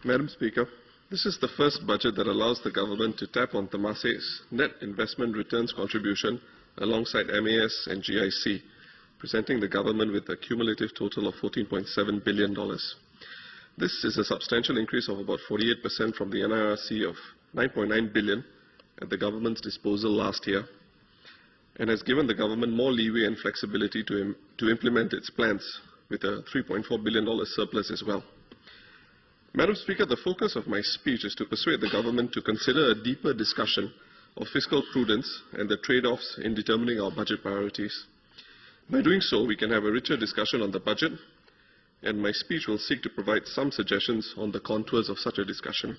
Madam Speaker, this is the first budget that allows the government to tap on Temasek's net investment returns contribution alongside MAS and GIC, presenting the government with a cumulative total of $14.7 billion. This is a substantial increase of about 48% from the NIRC of $9.9 billion at the government's disposal last year, and has given the government more leeway and flexibility to implement its plans with a $3.4 billion surplus as well. Madam Speaker, the focus of my speech is to persuade the government to consider a deeper discussion of fiscal prudence and the trade-offs in determining our budget priorities. By doing so, we can have a richer discussion on the budget, and my speech will seek to provide some suggestions on the contours of such a discussion.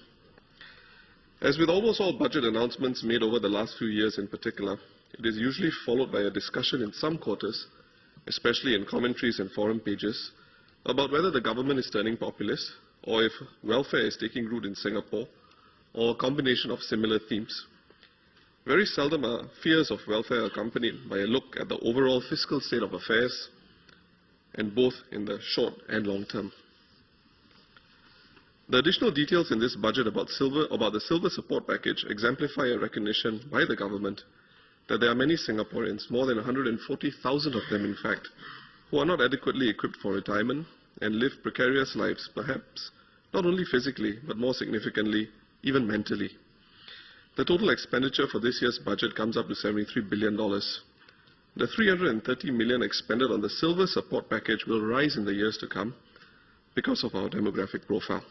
As with almost all budget announcements made over the last few years in particular, it is usually followed by a discussion in some quarters, especially in commentaries and forum pages, about whether the government is turning populist, or if welfare is taking root in Singapore, or a combination of similar themes. Very seldom are fears of welfare accompanied by a look at the overall fiscal state of affairs, and both in the short and long term. The additional details in this budget about the Silver Support Package exemplify a recognition by the government that there are many Singaporeans, more than 140,000 of them in fact, who are not adequately equipped for retirement and live precarious lives, perhaps not only physically, but more significantly, even mentally. The total expenditure for this year's budget comes up to $73 billion. The $330 million expended on the Silver Support Package will rise in the years to come because of our demographic profile.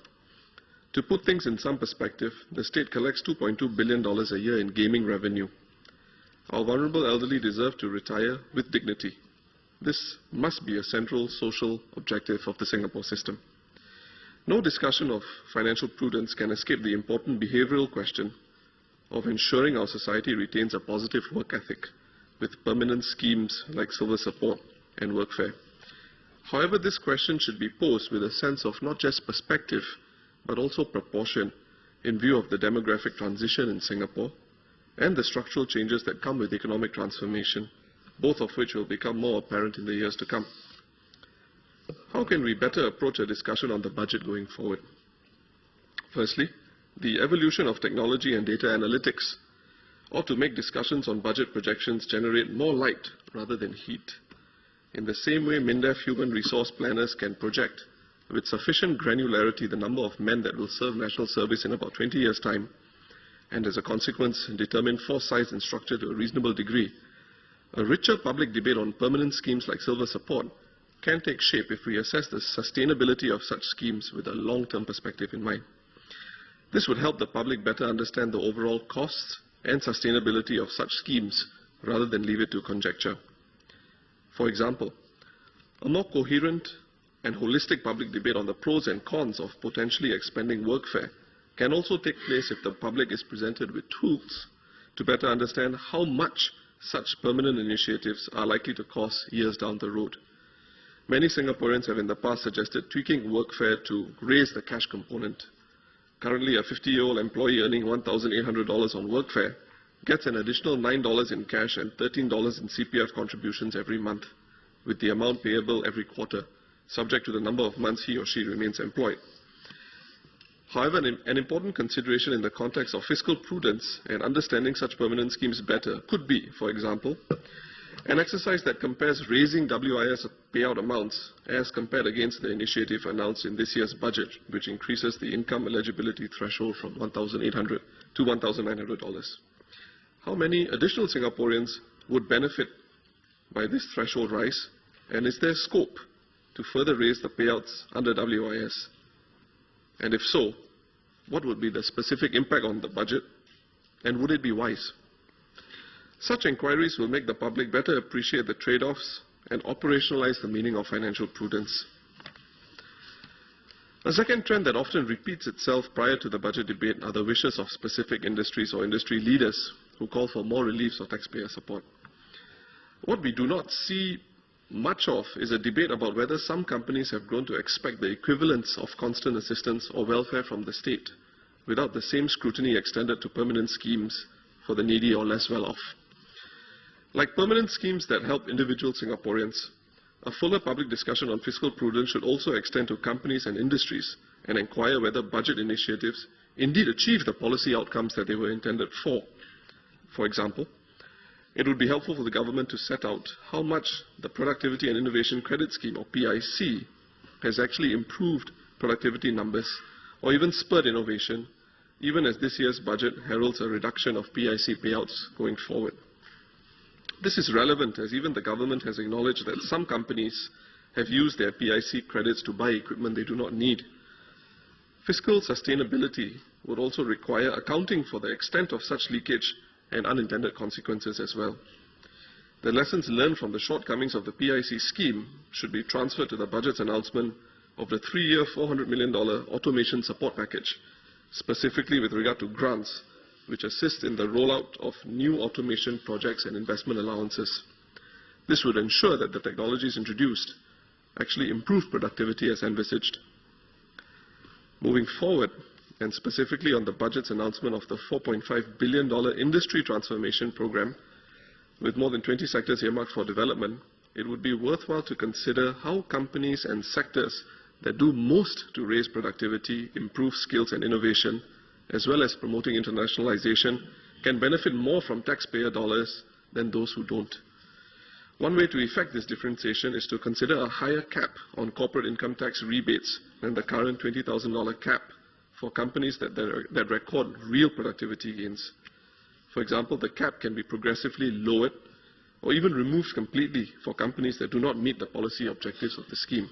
To put things in some perspective, the state collects $2.2 billion a year in gaming revenue. Our vulnerable elderly deserve to retire with dignity. This must be a central social objective of the Singapore system. No discussion of financial prudence can escape the important behavioral question of ensuring our society retains a positive work ethic with permanent schemes like Silver Support and Workfare. However, this question should be posed with a sense of not just perspective, but also proportion in view of the demographic transition in Singapore and the structural changes that come with economic transformation, both of which will become more apparent in the years to come. How can we better approach a discussion on the budget going forward? Firstly, the evolution of technology and data analytics ought to make discussions on budget projections generate more light rather than heat. In the same way, MINDEF human resource planners can project with sufficient granularity the number of men that will serve national service in about 20 years' time, and as a consequence determine force size and structure to a reasonable degree, a richer public debate on permanent schemes like Silver Support can take shape if we assess the sustainability of such schemes with a long-term perspective in mind. This would help the public better understand the overall costs and sustainability of such schemes rather than leave it to conjecture. For example, a more coherent and holistic public debate on the pros and cons of potentially expanding workfare can also take place if the public is presented with tools to better understand how much such permanent initiatives are likely to cost years down the road. Many Singaporeans have in the past suggested tweaking workfare to raise the cash component. Currently, a 50-year-old employee earning $1,800 on workfare gets an additional $9 in cash and $13 in CPF contributions every month, with the amount payable every quarter, subject to the number of months he or she remains employed. However, an important consideration in the context of fiscal prudence and understanding such permanent schemes better could be, for example, an exercise that compares raising WIS payout amounts as compared against the initiative announced in this year's budget, which increases the income eligibility threshold from $1,800 to $1,900. How many additional Singaporeans would benefit by this threshold rise, and is there scope to further raise the payouts under WIS? And if so, what would be the specific impact on the budget, and would it be wise? Such inquiries will make the public better appreciate the trade-offs and operationalize the meaning of financial prudence. A second trend that often repeats itself prior to the budget debate are the wishes of specific industries or industry leaders who call for more reliefs or taxpayer support. What we do not see much of is a debate about whether some companies have grown to expect the equivalence of constant assistance or welfare from the state without the same scrutiny extended to permanent schemes for the needy or less well-off. Like permanent schemes that help individual Singaporeans, a fuller public discussion on fiscal prudence should also extend to companies and industries and inquire whether budget initiatives indeed achieve the policy outcomes that they were intended for. For example, it would be helpful for the government to set out how much the Productivity and Innovation Credit Scheme, or PIC, has actually improved productivity numbers or even spurred innovation, even as this year's budget heralds a reduction of PIC payouts going forward. This is relevant as even the government has acknowledged that some companies have used their PIC credits to buy equipment they do not need. Fiscal sustainability would also require accounting for the extent of such leakage and unintended consequences as well. The lessons learned from the shortcomings of the PIC scheme should be transferred to the budget's announcement of the 3-year $400 million automation support package, specifically with regard to grants, which assist in the rollout of new automation projects and investment allowances. This would ensure that the technologies introduced actually improve productivity as envisaged. Moving forward, and specifically on the budget's announcement of the $4.5 billion industry transformation program, with more than 20 sectors earmarked for development, it would be worthwhile to consider how companies and sectors that do most to raise productivity, improve skills and innovation, as well as promoting internationalization, can benefit more from taxpayer dollars than those who don't. One way to effect this differentiation is to consider a higher cap on corporate income tax rebates than the current $20,000 cap for companies that record real productivity gains. For example, the cap can be progressively lowered or even removed completely for companies that do not meet the policy objectives of the scheme.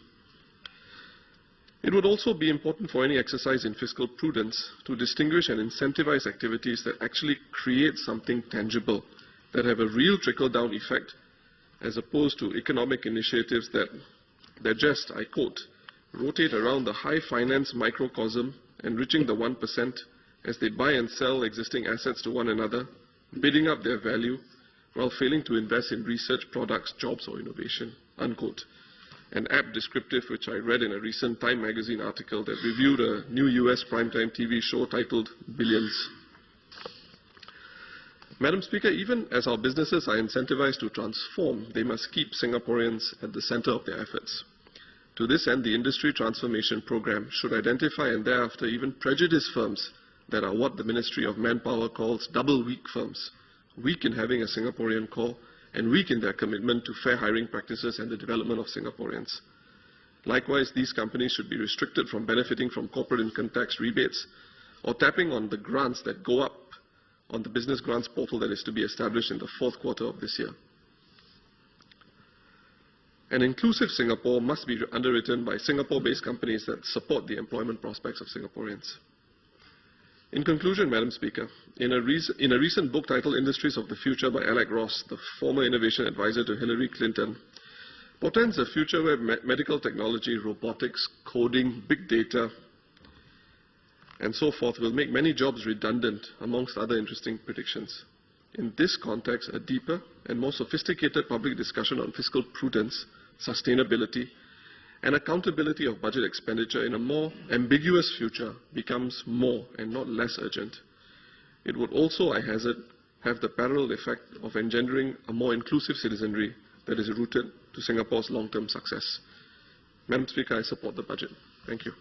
It would also be important for any exercise in fiscal prudence to distinguish and incentivize activities that actually create something tangible, that have a real trickle-down effect, as opposed to economic initiatives that just, I quote, rotate around the high finance microcosm, enriching the 1% as they buy and sell existing assets to one another, bidding up their value, while failing to invest in research, products, jobs, or innovation, unquote. An apt descriptive which I read in a recent Time magazine article that reviewed a new US primetime TV show titled Billions. Madam Speaker, even as our businesses are incentivized to transform, they must keep Singaporeans at the center of their efforts. To this end, the Industry Transformation Program should identify and thereafter even prejudice firms that are what the Ministry of Manpower calls double weak firms, weak in having a Singaporean core and weak in their commitment to fair hiring practices and the development of Singaporeans. Likewise, these companies should be restricted from benefiting from corporate income tax rebates or tapping on the grants that go up on the business grants portal that is to be established in the fourth quarter of this year. An inclusive Singapore must be underwritten by Singapore-based companies that support the employment prospects of Singaporeans. In conclusion, Madam Speaker, in a recent book titled Industries of the Future by Alec Ross, the former innovation advisor to Hillary Clinton, portends a future where medical technology, robotics, coding, big data, and so forth will make many jobs redundant, amongst other interesting predictions. In this context, a deeper and more sophisticated public discussion on fiscal prudence, sustainability, and accountability of budget expenditure in a more ambiguous future becomes more and not less urgent. It would also, I hazard, have the parallel effect of engendering a more inclusive citizenry that is rooted to Singapore's long-term success. Madam Speaker, I support the budget. Thank you.